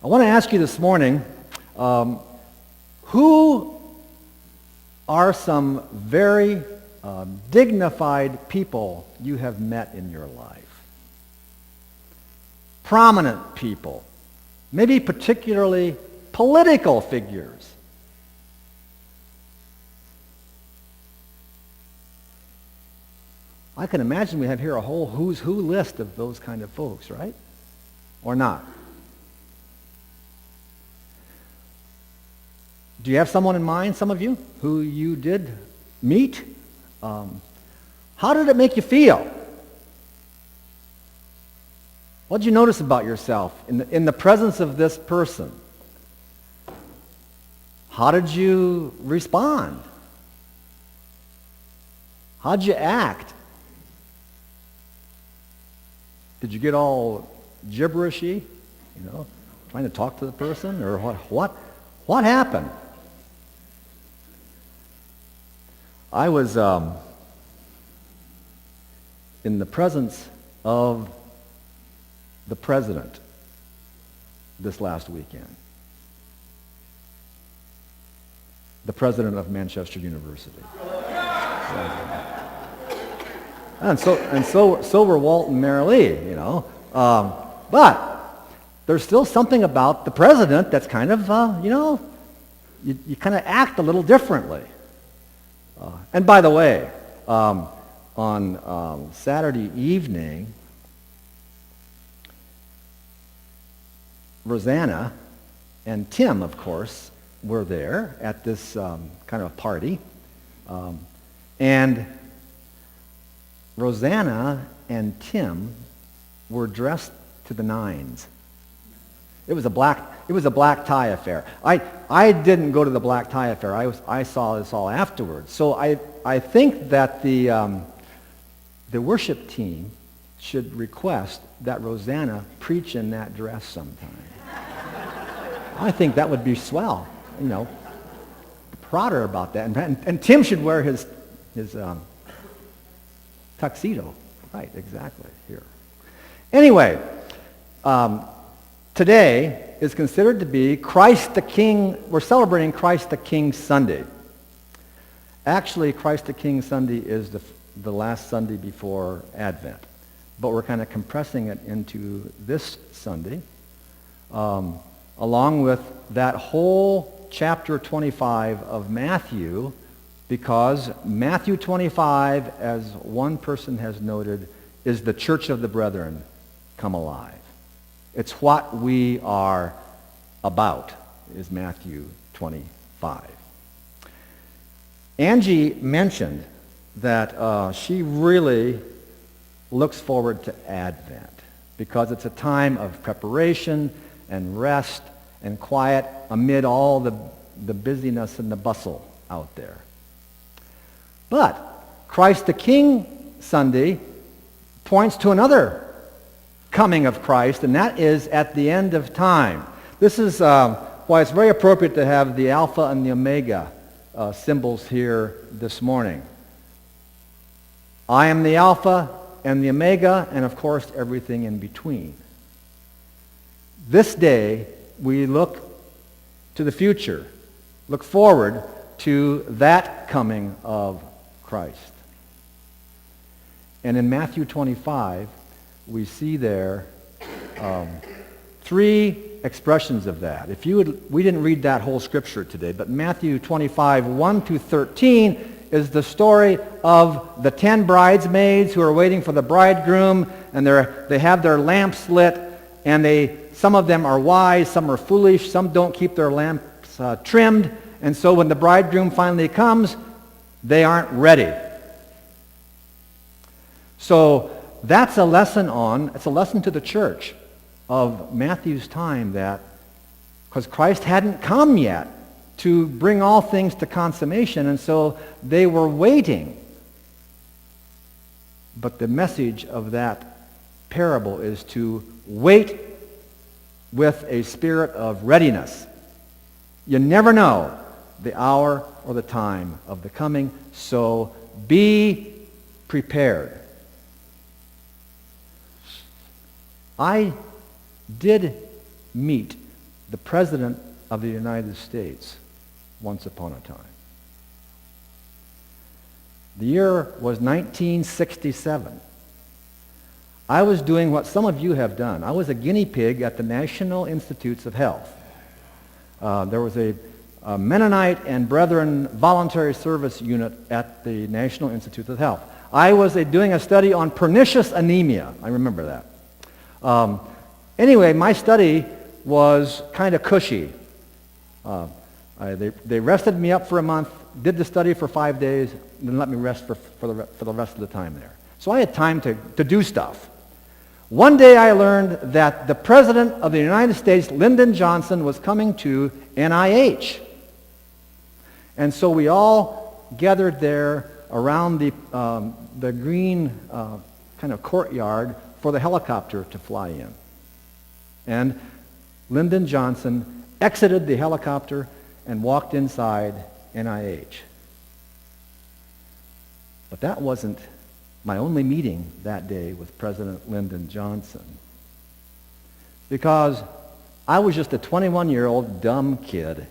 I want to ask you this morning, who are some very dignified people you have met in your life? Prominent people, maybe particularly political figures. I can imagine we have here a whole who's who list of those kind of folks, right? Or not? Do you have someone in mind, some of you, who you did meet? How did it make you feel? What did you notice about yourself in the presence of this person? How did you respond? How did you act? Did you get all gibberishy, trying to talk to the person, or what happened? I was in the presence of the president this last weekend. The president of Manchester University. And so were Walt and Mary Lee, but there's still something about the president that's kind of, you kind of act a little differently. And by the way, on Saturday evening, Rosanna and Tim, of course, were there at this kind of party. And Rosanna and Tim were dressed to the nines. It was a black tie affair. I didn't go to the black tie affair. I saw this all afterwards. So I think that the worship team should request that Rosanna preach in that dress sometime. I think that would be swell. Prod her about that. And Tim should wear his tuxedo. Right, exactly, here. Anyway, today is considered to be Christ the King. We're celebrating Christ the King Sunday. Actually, Christ the King Sunday is the last Sunday before Advent. But we're kind of compressing it into this Sunday, along with that whole chapter 25 of Matthew, because Matthew 25, as one person has noted, is the church of the brethren come alive. It's what we are about, is Matthew 25. Angie mentioned that she really looks forward to Advent because it's a time of preparation and rest and quiet amid all the busyness and the bustle out there. But Christ the King Sunday points to another coming of Christ, and that is at the end of time. This is why it's very appropriate to have the Alpha and the Omega symbols here this morning. I am the Alpha and the Omega, and of course everything in between. This day we look to the future, look forward to that coming of Christ. And in Matthew 25, we see there three expressions of that. We didn't read that whole scripture today, but Matthew 25, 1 through 13 is the story of the 10 bridesmaids who are waiting for the bridegroom, and they have their lamps lit, and some of them are wise, some are foolish, some don't keep their lamps trimmed, and so when the bridegroom finally comes, they aren't ready. So that's it's a lesson to the church of Matthew's time, that because Christ hadn't come yet to bring all things to consummation, and so they were waiting. But the message of that parable is to wait with a spirit of readiness. You never know the hour or the time of the coming, so be prepared. I did meet the President of the United States once upon a time. The year was 1967. I was doing what some of you have done. I was a guinea pig at the National Institutes of Health. There was a Mennonite and Brethren voluntary service unit at the National Institutes of Health. I was doing a study on pernicious anemia. I remember that. Anyway, my study was kind of cushy. They rested me up for a month, did the study for 5 days, and then let me rest for the rest of the time there. So I had time to do stuff. One day I learned that the President of the United States, Lyndon Johnson, was coming to NIH. And so we all gathered there around the green kind of courtyard for the helicopter to fly in. And Lyndon Johnson exited the helicopter and walked inside NIH. But that wasn't my only meeting that day with President Lyndon Johnson, because I was just a 21-year-old dumb kid,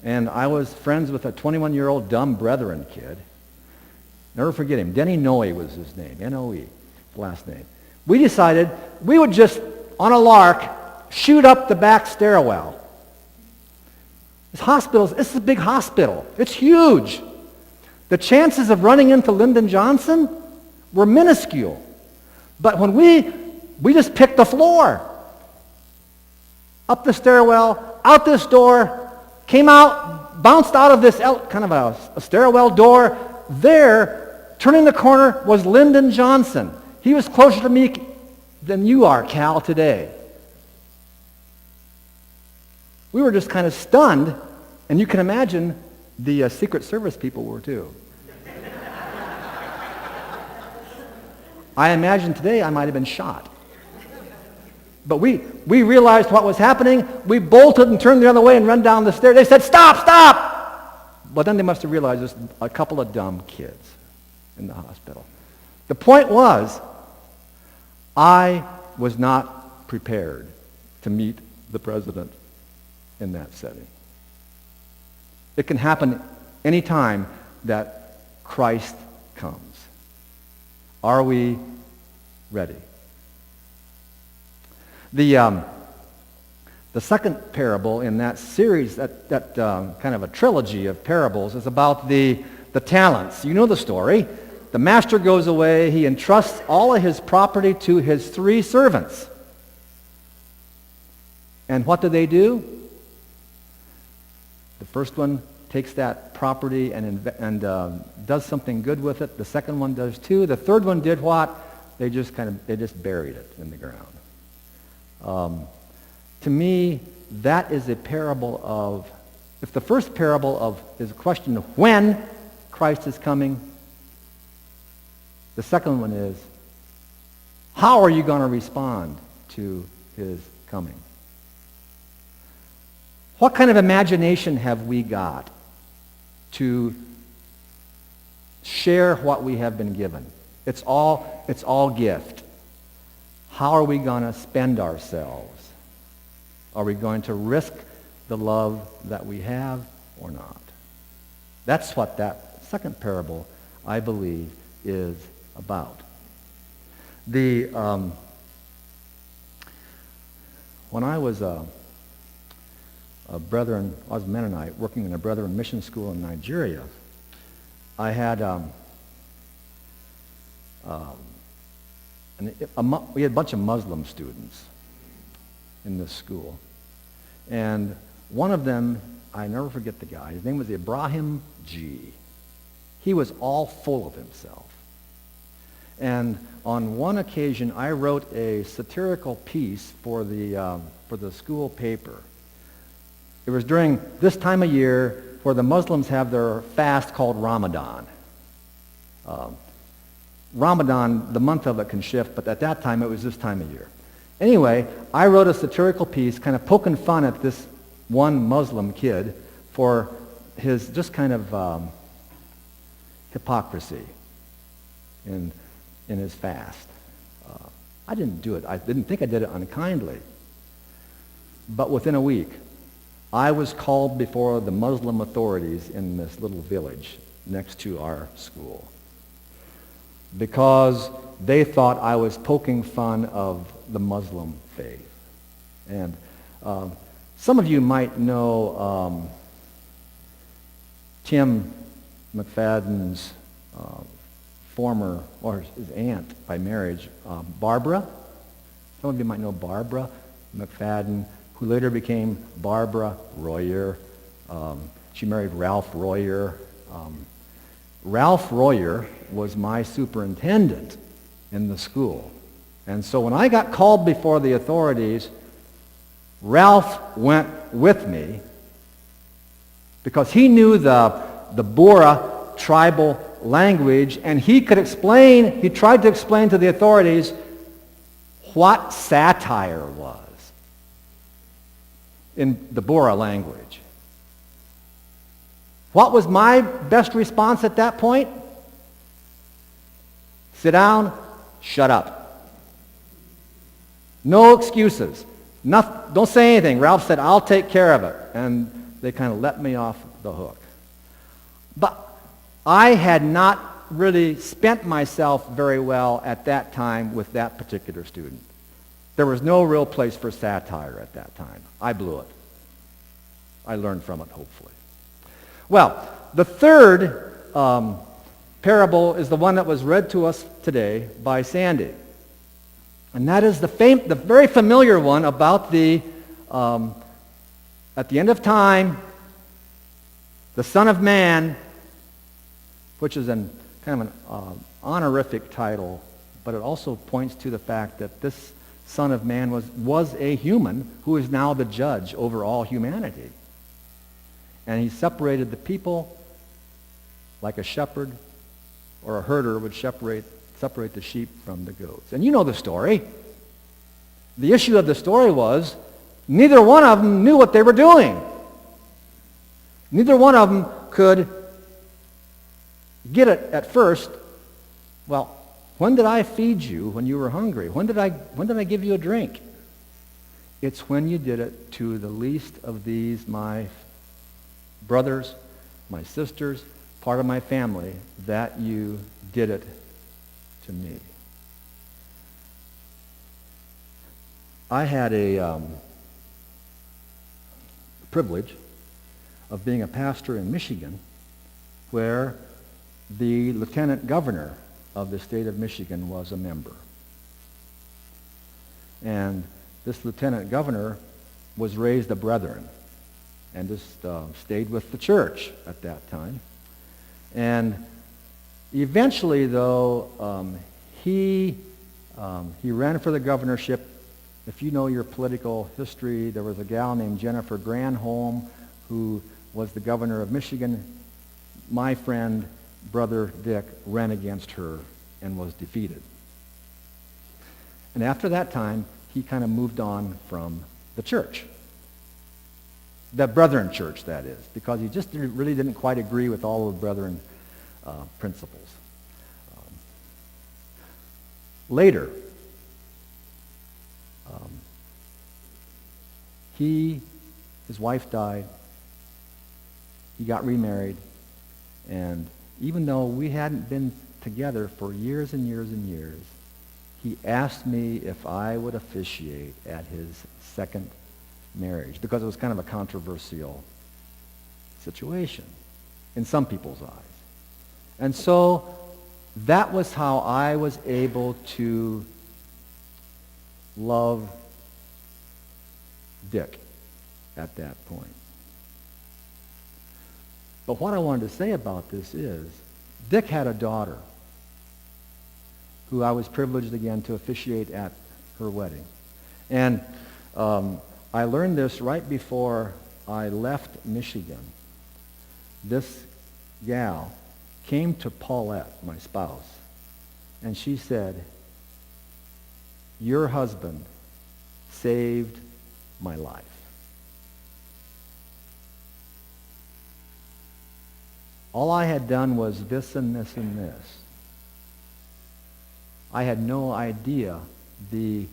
and I was friends with a 21-year-old dumb Brethren kid. Never forget him. Denny Noe was his name, N-O-E, last name. We decided we would just, on a lark, shoot up the back stairwell. This is a big hospital. It's huge. The chances of running into Lyndon Johnson were minuscule. But when we just picked the floor, up the stairwell, out this door, came out, bounced out of this kind of a stairwell door. There, turning the corner, was Lyndon Johnson. He was closer to me than you are, Cal, today. We were just kind of stunned, and you can imagine the Secret Service people were too. I imagine today I might have been shot. But we realized what was happening. We bolted and turned the other way and ran down the stairs. They said, "Stop, stop!" But then they must have realized there's a couple of dumb kids in the hospital. The point was, I was not prepared to meet the president in that setting. It can happen any time that Christ comes. Are we ready? The second parable in that series, that kind of a trilogy of parables, is about the talents. You know the story. The master goes away. He entrusts all of his property to his 3 servants. And what do? The first one takes that property and does something good with it. The second one does too. The third one did what? They just buried it in the ground. To me, that is a parable of, if the first parable is a question of when Christ is coming, the second one is, how are you going to respond to his coming? What kind of imagination have we got to share what we have been given? It's all gift. How are we going to spend ourselves? Are we going to risk the love that we have or not? That's what that second parable, I believe, is about. When I was I was Mennonite, working in a Brethren mission school in Nigeria, I had we had a bunch of Muslim students in this school. And one of them, I never forget the guy, his name was Ibrahim G. He was all full of himself. And on one occasion, I wrote a satirical piece for the school paper. It was during this time of year where the Muslims have their fast called Ramadan. Ramadan, the month of it can shift, but at that time it was this time of year. Anyway, I wrote a satirical piece kind of poking fun at this one Muslim kid for his just kind of hypocrisy in his fast. I didn't do it. I didn't think I did it unkindly. But within a week, I was called before the Muslim authorities in this little village next to our school because they thought I was poking fun of the Muslim faith. And some of you might know Tim McFadden's former, or his aunt by marriage, Barbara. Some of you might know Barbara McFadden, who later became Barbara Royer. She married Ralph Royer. Ralph Royer was my superintendent in the school. And so when I got called before the authorities, Ralph went with me because he knew the Bora tribal language, and he tried to explain to the authorities what satire was in the Bora language. What was my best response at that point? Sit down, shut up. No excuses. Don't say anything. Ralph said, I'll take care of it. And they kind of let me off the hook. But I had not really spent myself very well at that time with that particular student. There was no real place for satire at that time. I blew it. I learned from it, hopefully. Well, the third parable is the one that was read to us today by Sandy. And that is the very familiar one about at the end of time, the Son of Man, which is kind of an honorific title, but it also points to the fact that this Son of Man was a human who is now the judge over all humanity. And he separated the people like a shepherd or a herder would separate the sheep from the goats. And you know the story. The issue of the story was neither one of them knew what they were doing. Neither one of them could get it at first. Well, when did I feed you when you were hungry? When did I give you a drink? It's when you did it to the least of these, my brothers, my sisters, part of my family, that you did it to me. I had a privilege of being a pastor in Michigan, where the lieutenant governor of the state of Michigan was a member. And this lieutenant governor was raised a Brethren and just stayed with the church at that time. And eventually, though, he ran for the governorship. If you know your political history, there was a gal named Jennifer Granholm who was the governor of Michigan. My friend, Brother Dick, ran against her and was defeated. And after that time, he kind of moved on from the church. The Brethren church, that is, because he just really didn't quite agree with all of the Brethren principles. Later, his wife died. He got remarried, and even though we hadn't been together for years and years and years, he asked me if I would officiate at his second marriage, because it was kind of a controversial situation in some people's eyes. And so that was how I was able to love Dick at that point. But what I wanted to say about this is, Dick had a daughter who I was privileged again to officiate at her wedding. And I learned this right before I left Michigan. This gal came to Paulette, my spouse, and she said, "Your husband saved my life." All I had done was this and this and this. I had no idea the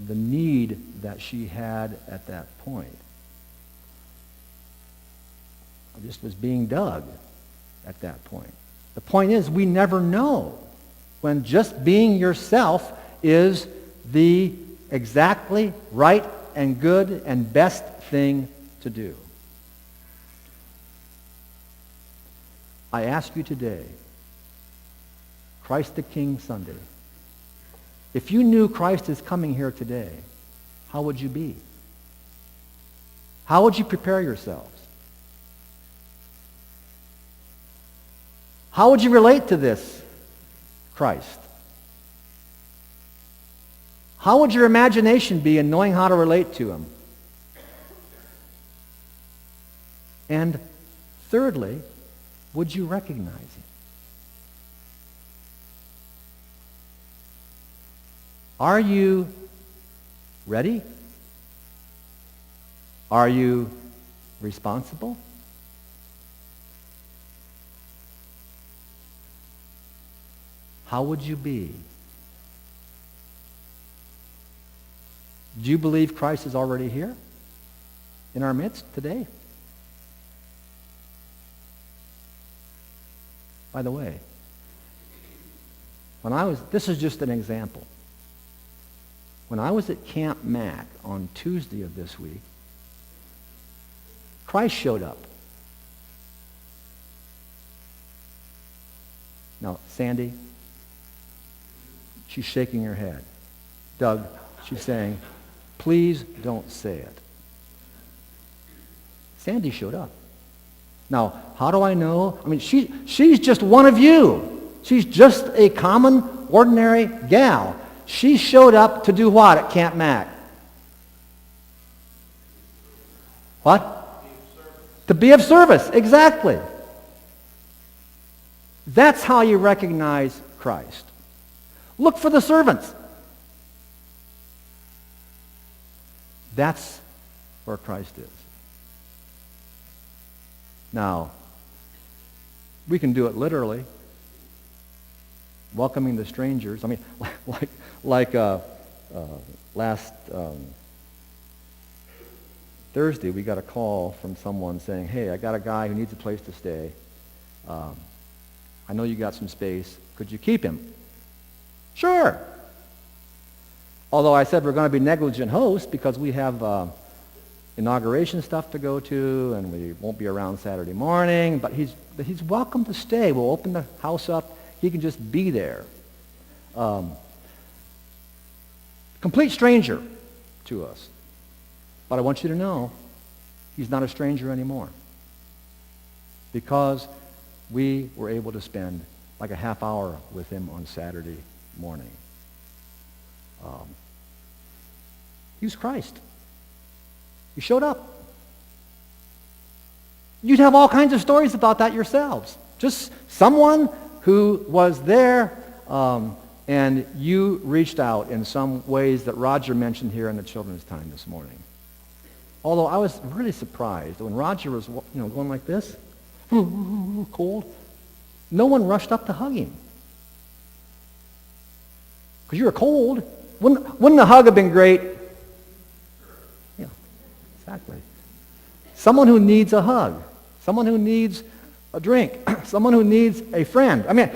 the need that she had at that point. I just was being dug at that point. The point is, we never know when just being yourself is the exactly right and good and best thing to do. I ask you today, Christ the King Sunday, if you knew Christ is coming here today, how would you be? How would you prepare yourselves? How would you relate to this Christ? How would your imagination be in knowing how to relate to him? And thirdly, would you recognize him? Are you ready? Are you responsible? How would you be? Do you believe Christ is already here in our midst today? By the way, this is just an example. When I was at Camp Mac on Tuesday of this week, Christ showed up. Now, Sandy, she's shaking her head. Doug, she's saying, please don't say it. Sandy showed up. Now, how do I know? I mean, she's just one of you. She's just a common, ordinary gal. She showed up to do what at Camp Mac? What? To be of service. Exactly. That's how you recognize Christ. Look for the servants. That's where Christ is. Now, we can do it literally, welcoming the strangers. I mean, like last Thursday, we got a call from someone saying, hey, I got a guy who needs a place to stay. I know you got some space. Could you keep him? Sure. Although I said we're going to be negligent hosts because we have inauguration stuff to go to, and we won't be around Saturday morning, but he's welcome to stay. We'll open the house up. He can just be there. Complete stranger to us. But I want you to know he's not a stranger anymore, because we were able to spend like a half hour with him on Saturday morning. He was Christ. He showed up. You'd have all kinds of stories about that yourselves. Just someone who was there, and you reached out in some ways that Roger mentioned here in the children's time this morning. Although I was really surprised when Roger was going like this, cold, no one rushed up to hug him. Because you were cold. Wouldn't the hug have been great? Yeah, exactly. Someone who needs a hug. Someone who needs a drink. Someone who needs a friend. I mean,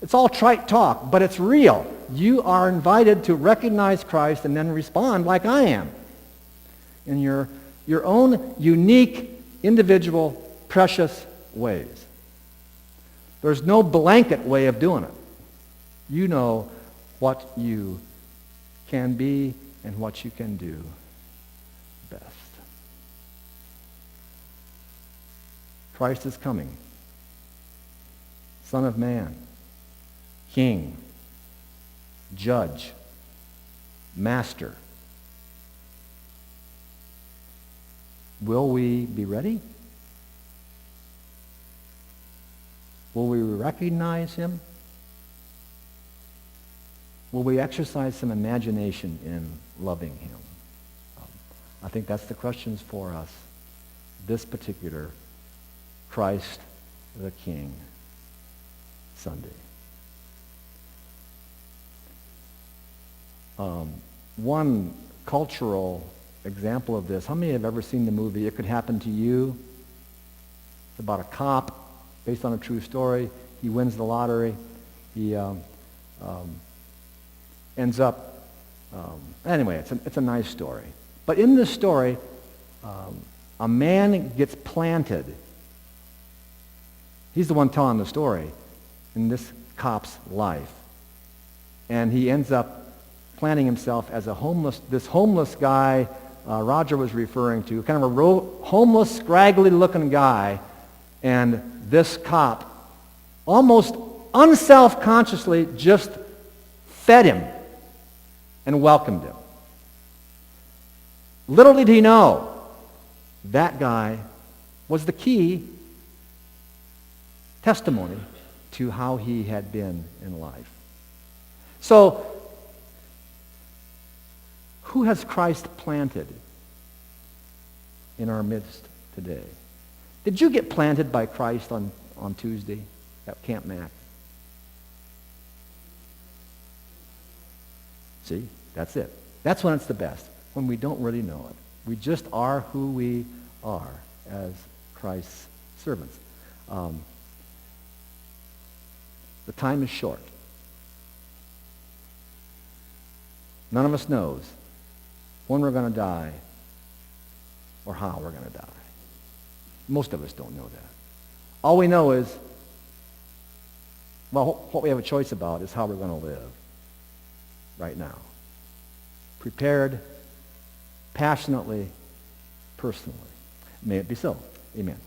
it's all trite talk, but it's real. You are invited to recognize Christ and then respond like I am, in your own unique, individual, precious ways. There's no blanket way of doing it. You know what you can be and what you can do best. Christ is coming. Son of Man, King, Judge, Master. Will we be ready? Will we recognize him? Will we exercise some imagination in loving him? I think that's the questions for us this particular Christ the King Sunday. one cultural example of this. How many have ever seen the movie It Could Happen to You? It's about a cop based on a true story. He wins the lottery. He ends up, anyway, it's a nice story. But in this story, a man gets planted. He's the one telling the story in this cop's life. And he ends up planting himself as this homeless guy Roger was referring to, kind of a homeless, scraggly-looking guy. And this cop almost unself-consciously just fed him and welcomed him. Little did he know that guy was the key testimony to how he had been in life. So, who has Christ planted in our midst today? Did you get planted by Christ on Tuesday at Camp Mac? See, that's it. That's when it's the best, when we don't really know it. We just are who we are as Christ's servants. The time is short. None of us knows when we're going to die or how we're going to die. Most of us don't know that. All we know is, well, what we have a choice about is how we're going to live right now. Prepared, passionately, personally. May it be so. Amen.